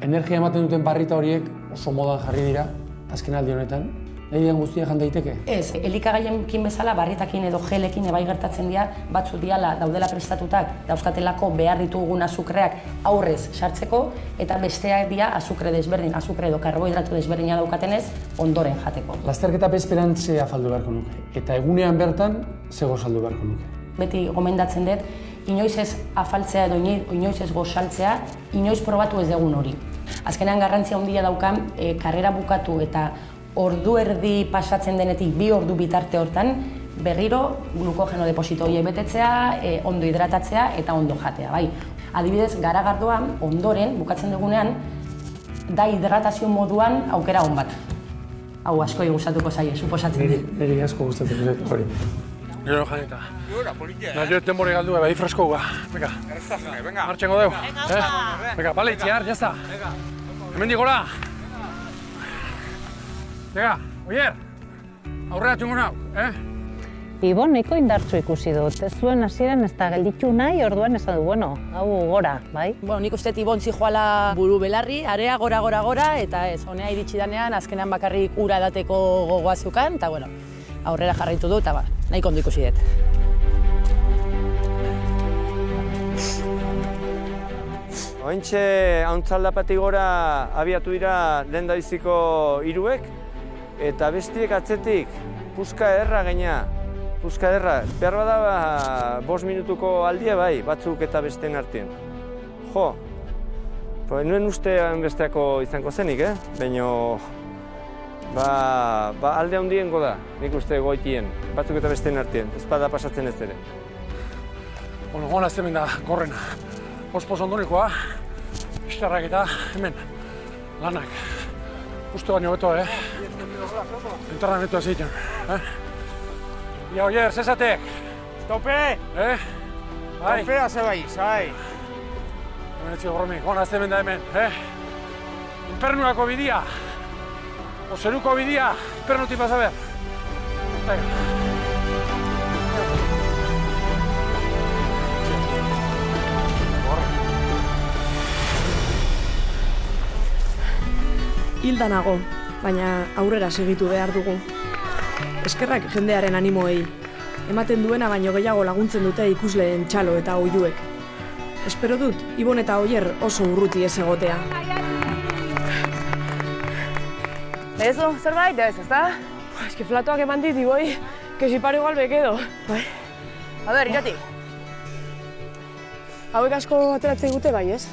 Energia ematen duten barrita horiek oso modan jarri dira, azken aldi honetan. Nahi dian guztia jan daiteke? Ez, elikagaiekin bezala, barritakin edo gelekin ebai gertatzen dira, batzu diala daudela prestatutak, dauzkatelako behar ditugun azukreak aurrez sartzeko, eta besteak dira azukre desberdin, azukre edo karbohidratu desberdina daukatenez, ondoren jateko. Lasterketa bezperan ze afaldu beharko nuke, eta egunean bertan ze gozaldu beharko nuke. Beti gomendatzen dut, inoiz ez afaltzea edo inoiz ez gozaltzea, inoiz probatu ez dugun hori. Azkenean garrantzia handia daukan, karrera bukatu eta ordu erdi pasatzen denetik 2 ordu bitarte hortan, berriro glukogeno deposito horiek betetzea, ondo hidratatzea eta ondo jatea, bai. Adibidez, garagardoan, ondoren, bukatzen dugunean, da hidratazio moduan aukera on bat. Hau asko gustatuko zaie, suposatzen dut. Niri asko gustatuko zait hori. Gero janeta. Nahi denbore galdu, bai fresko guga. Venga. Martxengo deu. Venga, bale, itziar, jazta. Hemen digora. Venga, oier. Aurrera txungo nau, Ibon, nahiko indartsu ikusi dut. Ez zuen hasieran ez da gelditu nahi, orduan esan du, bueno, hau gora, bai? Bueno, nik uste Ibon zijoala buru belarri, area gora, eta ez, honea iritsi danean, azkenean bakarrik ura edateko gogoa zeukan, eta bueno, aurrera jarraitu du, eta nahiko ondo ikusi dut. Ointxe, hauntzaldapatik gora abiatu dira lehendabiziko hiruek, eta bestiek atzetik, puska ederra gaina. Puska ederra, behar bada 5 minutuko aldia bai, batzuk eta besteen artean. Jo, nuen uste besteako izango zenik, baina alde handien goda, nik uste goitien, batzuk eta besteen artean, ez bada pasatzen ez ere. Bueno, gona ez hemen da, gorrena. Ospos ondonikoa, istarrak eta hemen, lanak. Uste baino beto, Entrenamentua zeiten, Ia, oier, zezatek? Tope! Topea ze bai, zai. Hemen etzi gorromik, gona ez hemen da hemen, Infernuako bidia, ozeruko bidia, infernutik pasa behar. hilda nago, baina aurrera segitu behar dugu. Eskerrak jendearen animoei. Ematen duena baino gehiago laguntzen dute ikusleen txalo eta oihuek. Espero dut, Ibon eta Oier oso urruti ez egotea. Eso, zerbait ez, ezta? Eske flatoak eman dit, Iboi, que si paro igual me quedo. A ber, Irati. Hauek asko ateratzen gute bai, ez?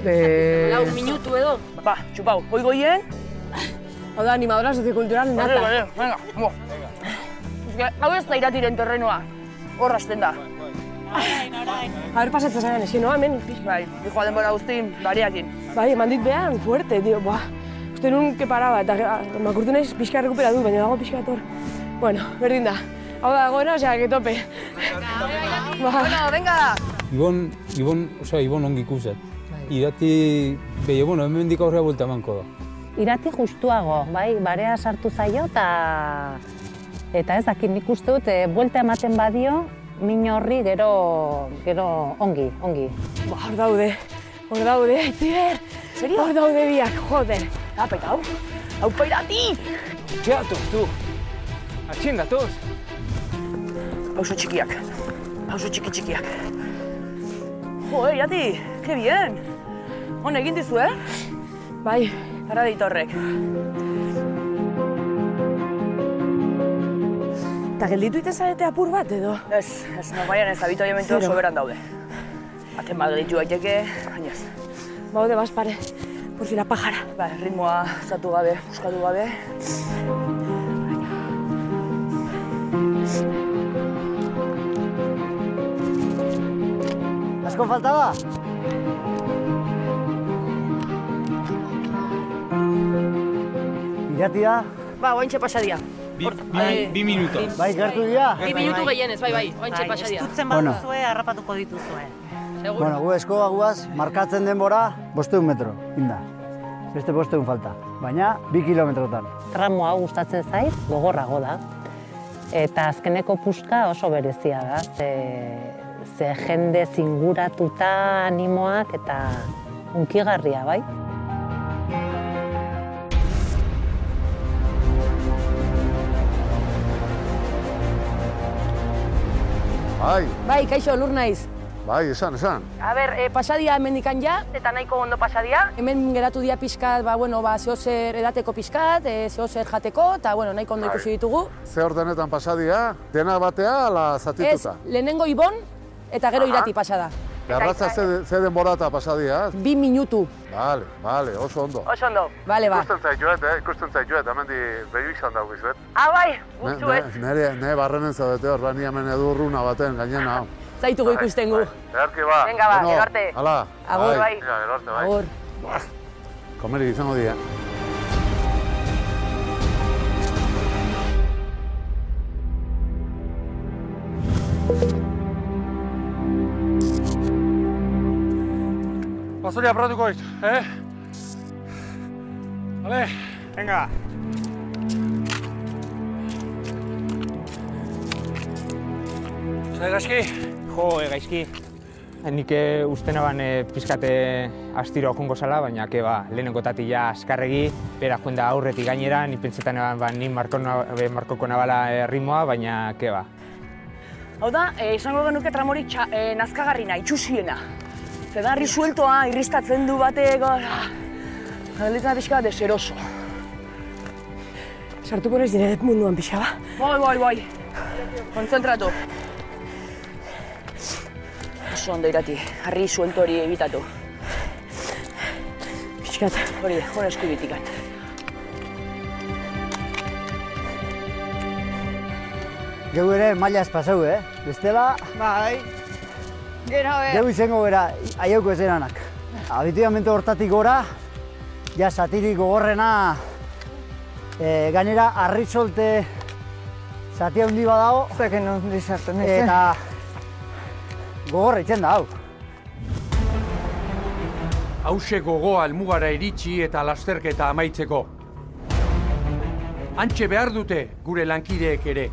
4 minutu edo. Ba, txupau, hoi goien. Hau da, animadora soziokultural nata. Venga, bo. Hau ez da Iratiren terrenua. Hor hasten da. A ber, pasatzen zaren, eski, no? Hemen. Bai, dijoa denbora guztin, bariakin. Bai, eman dit behan, fuerte, tío, buah. Uste nun que paraba, eta makurtu naiz pixka recuperatu, baina dago pixka ator. Bueno, berdin da. Hau da, goena, osea, que tope. Bueno, venga! Ibon ongi ikuset. Irati, behi, bueno, hemen dik aurrera buelta emanko da. Irati justuago, bai, barea sartu zaio eta ez dakit nik uste dut, buelta ematen badio, min horri gero ongi. Hor daude, Aitziber! Serio? Hor daude biak, joder! Eta hau pairati! Txeatuz, tu! Atxin datoz! Pauso txikiak. Pauso txikiak. Jo, Irati, que bien! Hon egin dizu, Bai. Ara ditorrek. Eta gelditu iten zarete apur bat, edo? Ez, normalian ez, abitoiamentuak soberan daude. Baten bat gelditu daiteke, gainez. Baude, bazpare, por si la pajara. Ba, ritmoa zatu gabe, buskatu gabe. Asko falta da? Iratia? Ba, oaintxe pasadia. Bi minuto. Bai, gertu dira? 2 minutu gehienez, bai, oaintxe pasadia. Estutzen baduzue, harrapatuko dituzue. Bueno, gu eskoa guaz, markatzen denbora, 500 metro, inda. Beste 500 falta, baina 2 kilometrotan. Tramo hau gustatzen zait, gogorrago da. Eta azkeneko puska oso berezia da, ze jende zinguratuta animoak eta hunkigarria, bai? Bai, kaixo, lur naiz. Bai, esan. A ber, pasadia hemendikan ja, eta nahiko ondo pasadia. Hemen geratu dia pixkat, zehozer edateko pixkat, zehozer jateko, eta nahiko ondo ikusi ditugu. Ze ordenetan pasadia, dena batea ala zatituta? Ez, lehenengo Ibon, eta gero Irati pasada. Garratza ze denbora eta pasadia? 2 minutu. Bale, oso ondo. Oso ondo, bale, ba. Ikusten zaitu, hemen di behi izan dago izuet. Bai, gutxu ez. Nire barrenen zaudete hor, ni hemen edurruna baten gainena hau. Zaitugu ikusten gu. Eharki ba. Venga ba, gero arte. Hala. Agur, bai. Gero arte, bai. Agur. Komerik izango dira. Pasoria aprobatuko dit, Vale. Venga. Zer gaizki? Jo, gaizki. Nik uste naban pizkate astiro jongo zala, baina lehenengo tatila askarregi, bera joen da aurretik gainera, ni pentsetan naban ni markoko nabala ritmoa, baina Hau da, izango genuke tramorik nazkagarrina, itxusiena. Zedarri sueltoa, irristatzen du bateko. Galditzen pixka deseroso. Sartuko naiz nire munduan pixa, ba? Bai. Kontzentratu. Oso ondo Irati, harri suelto hori egitatu. Pixkat. Hori, jone eskubitikan. Geu ere maila ez pasau, Bestela... Bai. Geu izango gara, aiauko ezeranak. Habituamente hortatik gora, ja zatirik gogorrena, gainera harri solte zati handi badago. Zaken handi sartu nahi zen. Eta gogorra itzen da, hau. Hauxe gogoa helmugara iritsi eta lasterketa amaitzeko. Hantxe behar dute gure lankideek ere.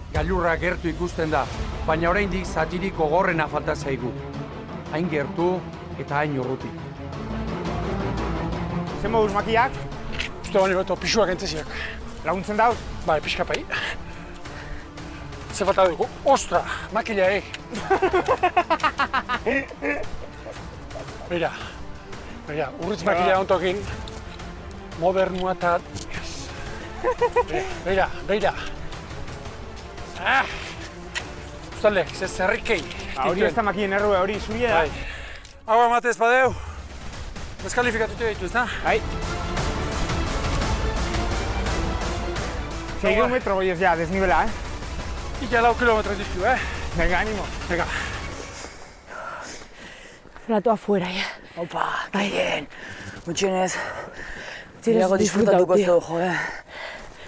Gailurra gertu ikusten da, baina oraindik zatirik gogorrena falta zaigu. Hain gertu eta hain urruti. Zer moduz makiak? Uste baino beto pixuak entziziak. Laguntzen dauz? Bai, pixka pai. Ze falta dugu, ostra, makila, Beira, urritz makila ontokin, modernua eta... Beira. Uztalde, ze zerrikei. Hori ez da makien errue, hori zurie da. Hau amate ez badeu, deskalifikatutu ditu, ez da? Bai. 6 metro goiez ja, desnibela, Ika 4 kilometro dizkiu, Venga, ánimo. Venga. Plato afuera, Opa, gehien. Gutxienez, tirago disfrutatuko zu,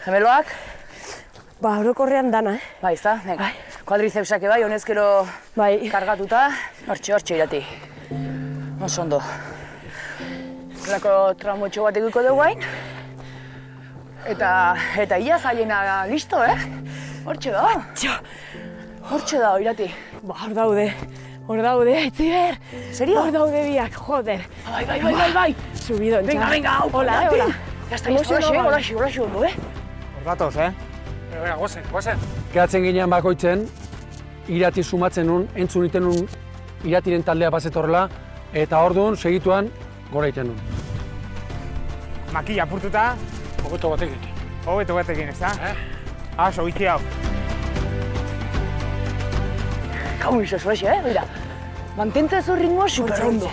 Gemeloak? Ba, orokorrean dana, Bai, ez da? Venga. Kuadrizepsak bai, honezkero kargatuta, hortxe irati. Oso ondo. Horrelako traumotxo bat egiko dugu hain. Eta ia zaiena listo, Hortxe da, irati. Ba, hor daude, Aitziber. Serio? Hor daude biak, joder. Bai. Subidon, Venga, hau, hola. Ya está, hola, ondo, Hor datoz, Venga, goazen. Gehatzen ginean bakoitzen, irati sumatzen nun, entzun iten nun iratiren taldea bazetorrela, eta orduan segituan gora iten nun. Makila apurtuta? Hobeto batekin. Ez da? Aso, itxi hau. Kaun iso zuexe, Beira. Mantentza zu ritmoa super ondo.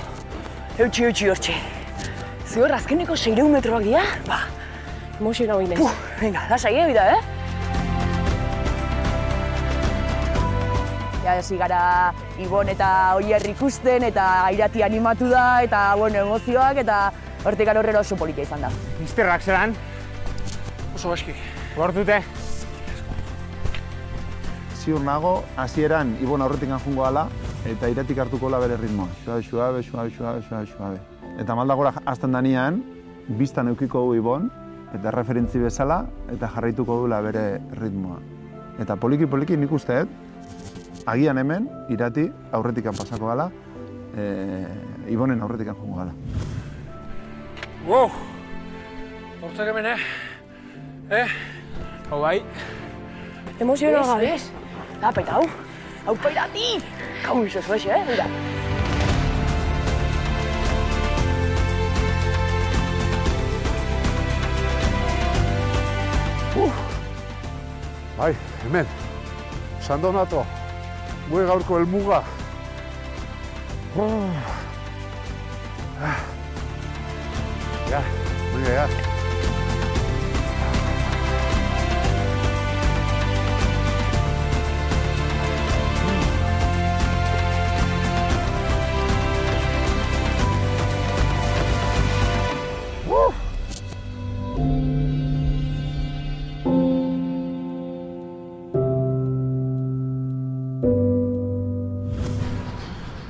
Eutxi hortxe. Zior, azkeneko 600 metroak dira? Ba. Emozio nago inez. Venga, lasai, Beira, Ja, hasi gara Ibon eta Oier ikusten, eta irati animatu da, eta emozioak, eta hortik horrela oso politia izan da. Misterrak zelan? Oso baski. Gortute? Ziur nago, hasieran Ibon aurretik jungo ala, eta iratik hartuko la bere ritmoa. Suabe. Eta maldagora hasten danean, biztan eukiko du Ibon, eta referentzi bezala, eta jarraituko duela bere ritmoa. Eta poliki nik usteet, agian hemen, irati aurretikan pasako gala, Ibonen aurretikan jungo gala. Wow! Hortzak hemen, Hau bai. Emozio gabe. Eta hau pairati! Kaun iso zuexe, Beira. Bai, hemen, San Donato, gure gaurko helmuga. Venga.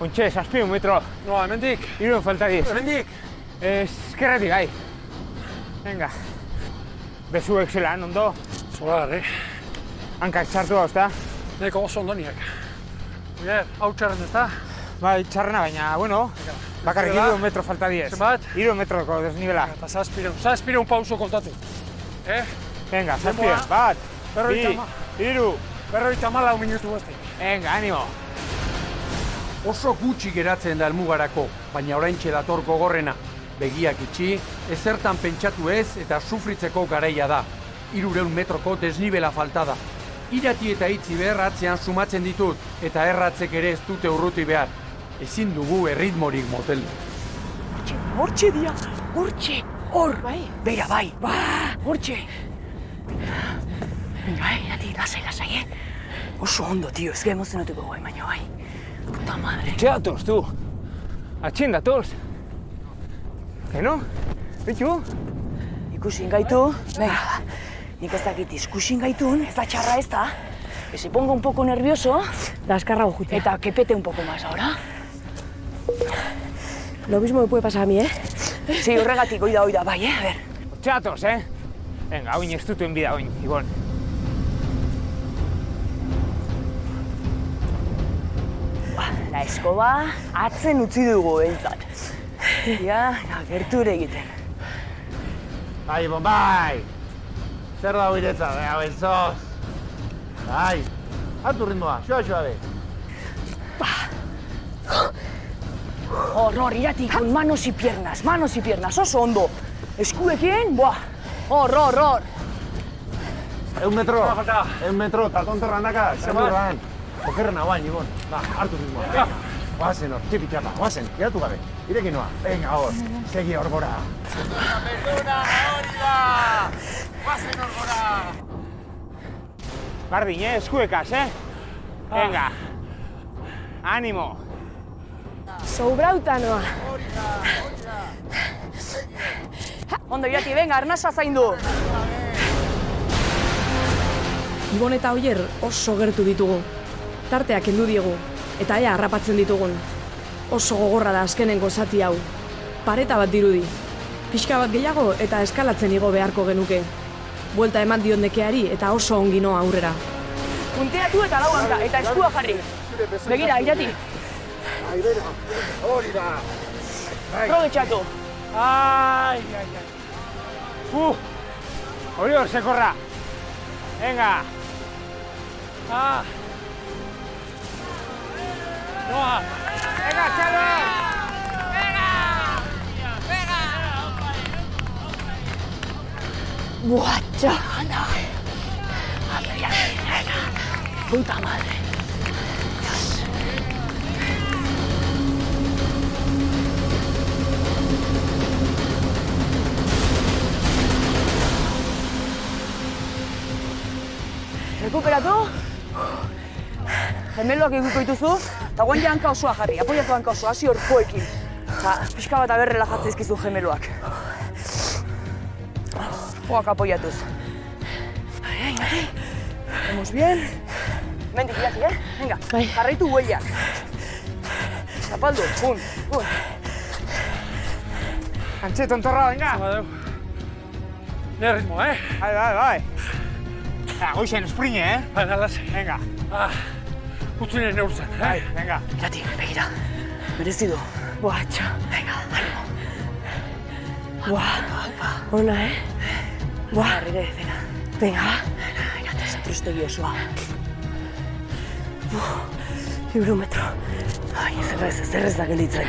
Ontxe, 6 metro. No, hemendik. Irun falta diz. Hemendik. Eskerretik, gai. Venga. Bezuek zelan, ondo? Zogar, Hankak txartu hau, ezta? Neko oso ondoniak. Hau txarren ez da? Bai, txarrena, baina, bueno, bakarrik 1 metro falta diez. Zenbat? 1 metroko desnibela. Eta zazpireun pauso kontatu. Venga, zazpireun, bat, bi, 3. 54 minutu beste. Venga, animo. Oso gutxi geratzen da helmugarako, baina oraintxe dator gogorrena. Begiak itxi, ezertan pentsatu ez eta sufritzeko garaia da. 300 metroko desnibela falta da. Irati eta Aitziber atzean sumatzen ditut, eta erratzek ere ez dute urruti behar. Ezin dugu erritmorik moteldu. Hortxe dia, hortxe, hor, Beira, bai, hortxe. Venga, Irati, lasai, Oso ondo, tio, ez emozionatuko gai, baina bai. Puta madre. Etxe datoz, tu. Atxen datoz. No? Bitu? Ikusin gaitu. Venga, nik ez dakit ikusin gaitun, ez da txarra ez da. Que se ponga un poco nervioso. Da eskarrago jutea. Eta que pete un poco más ahora. Lo mismo me puede pasar a mí, Sí, horregatik, oida, bai, a ver. Etxe datoz, Venga, oin ez dutuen bida, oin, Ibon. La eskoba atzen utzi dugu behintzat. Ja, gertu ere egiten. Bai, Ibon, bai! Zer da huiretza, hau enzoz. Bai, hartu ritmoa, xoa be. Hor, Irati, con manos y piernas, oso ondo. Eskuekin, buah, hor. 100 metro, talkontorra handaka, xamurran. Okerren hauain, Ibon. Ba, hartu ritmoa. Guazen hor, txipitxapa, guazen, geratu gabe. Irekin noa, venga hor, segi hor gora. Perdona, hori da! Guazen hor gora! Bardin, eskuekaz, Venga. Animo. Sobrauta noa. Ondo, Irati, venga, arnasa zaindu. Ibon eta Oier oso gertu ditugu. Tarteak kendu diegu, eta ea harrapatzen ditugun. Oso gogorra da azkenengo zati hau. Pareta bat dirudi. Pixka bat gehiago eta eskalatzen igo beharko genuke. Buelta eman dion nekeari eta oso ongi noa aurrera. Punteatu eta lau hanka, eta eskua jarri. Begira, Irati. Hori da. Aprobetxatu. Ai. Hori hor, sekorra. Venga. Noa! Venga, Txalo! Buah, Txana! Venga. Puta madre. Rekuperatu. Gemeloak eguko dituzu, eta guain ja hanka osoa jarri, apoiatu hanka osoa, hasi horkoekin. Eta pixka bat aber relajatzen izkizu gemeloak. Joak apoiatuz. Vamos bien. Mendik, Irati, Venga, jarraitu huellak. Zapaldu, pun. Antxe, tontorra, venga. Nire ritmo, Bai. Goixen, esprine, Baina, lase. Venga. Utzinen neurtzen, Venga. Irati, begira. Merezi du. Buah, Txo. Venga, animo. Buah, ona, Buah. Arrire, Venga. Irati, zatrustegi osoa. 100 metro. Ai, zerrez da gelditzen.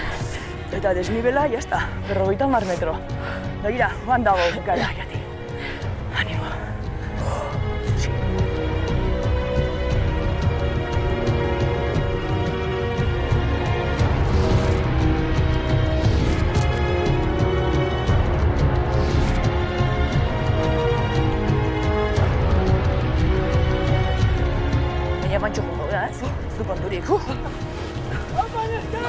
Eta desnibela, jazta, 50 metro. Begira, joan dago, gara, Irati. Animo. Mantxo joko da, zu konturik. Apa neska!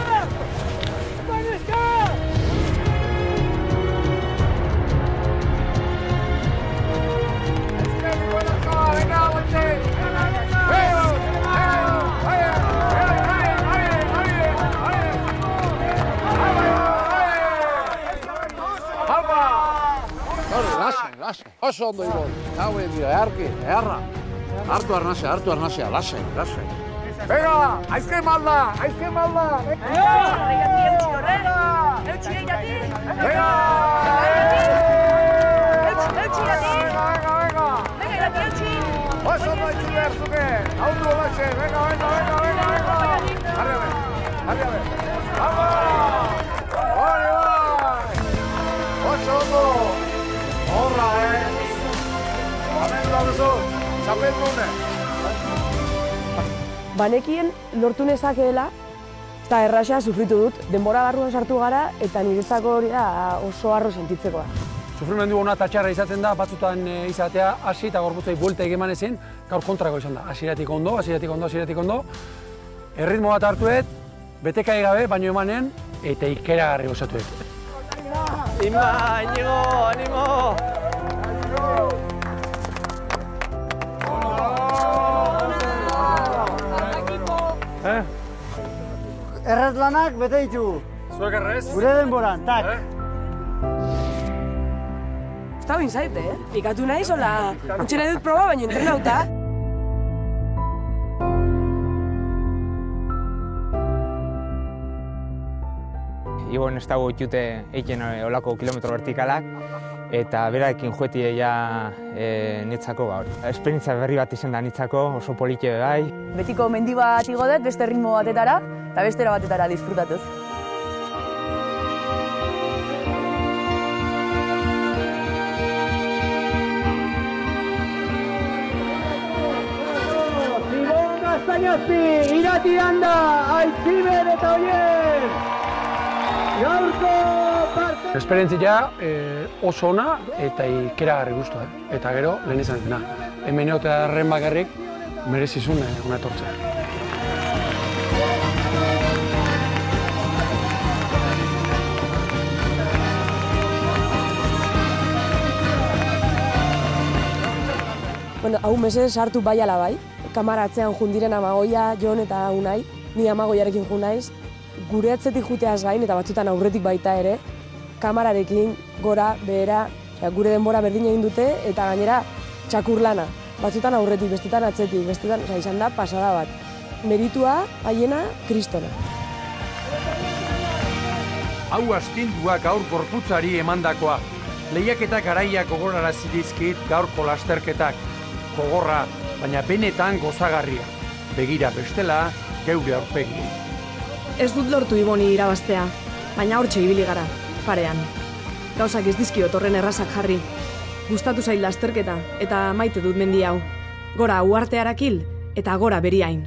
Lasai. Oso ondo Ibon. Hauen dira, eharra. Hartu arnasea, lasai. Venga, aizken malda! Eutxi, Irati! Venga! Eutxi, Irati! Venga, Irati, eutxi! Oso ondo itxi behar zuke! Hautu olaxe, venga! Harriabe! Hori bai! Oso ondo! Horra, Amendu da duzu, txapel dune! Banekien lortu nezakeela, eta erraxa sufritu dut. Denbora barruan sartu gara, eta niretzako hori da oso harro sentitzekoa. Sufrimendu hona eta txarra izaten da, batzutan izatea hasi eta gorputzei buelta egeman ezin, gaur kontrako izan da. Hasieratik ondo. Erritmo bat hartuet, betekai gabe, baino emanen, eta ikeragarri gozatuet. Iñigo, animo! Errez lanak bete ditugu. Zuek errez? Gure denboran, tak. Eta bin zaite, Pikatu nahi zola, utxera dut proba, baina entrenauta. Ibon ez dago itute eiken olako kilometro vertikalak. eta beraekin joetie ja nitzako esperientzia berri bat izan da nitzako, oso politie bai. Betiko mendi bat igo dut, beste ritmo batetara, eta bestera batetara disfrutatuz. Zainazpi, irati handa, Aitziber eta Oier! Gaurko parte... Esperientzia oso ona eta ikeragarri guztua, eta gero lehen izan dena. Hemen egotearen bakarrik merezizun ona etortzea. Bueno, hau mesedez sartu bai ala bai. Kamara atzean jundiren Amagoia, Jon eta Unai, ni Amagoiarekin jun naiz, gure atzetik juteaz gain eta batzutan aurretik baita ere, kamararekin gora, behera, gure denbora berdin egin dute eta gainera txakurlana. Batzutan aurretik, bestetan atzetik, bestetan, izan da pasada bat. Meritua, haiena, kristona. Hau astinduak gaur gorputzari emandakoa. Lehiaketak garaiak gogorarazi dizkit gaurko lasterketak. Gogorra, baina benetan gozagarria. Begira bestela, geure aurpegi. Ez dut lortu Iboni irabaztea, baina hortxe ibili gara, parean. Gauzak ez dizkiot horren errazak jarri. Gustatu zait lasterketa eta maite dut mendi hau. Gora uhartearakil eta gora beriain.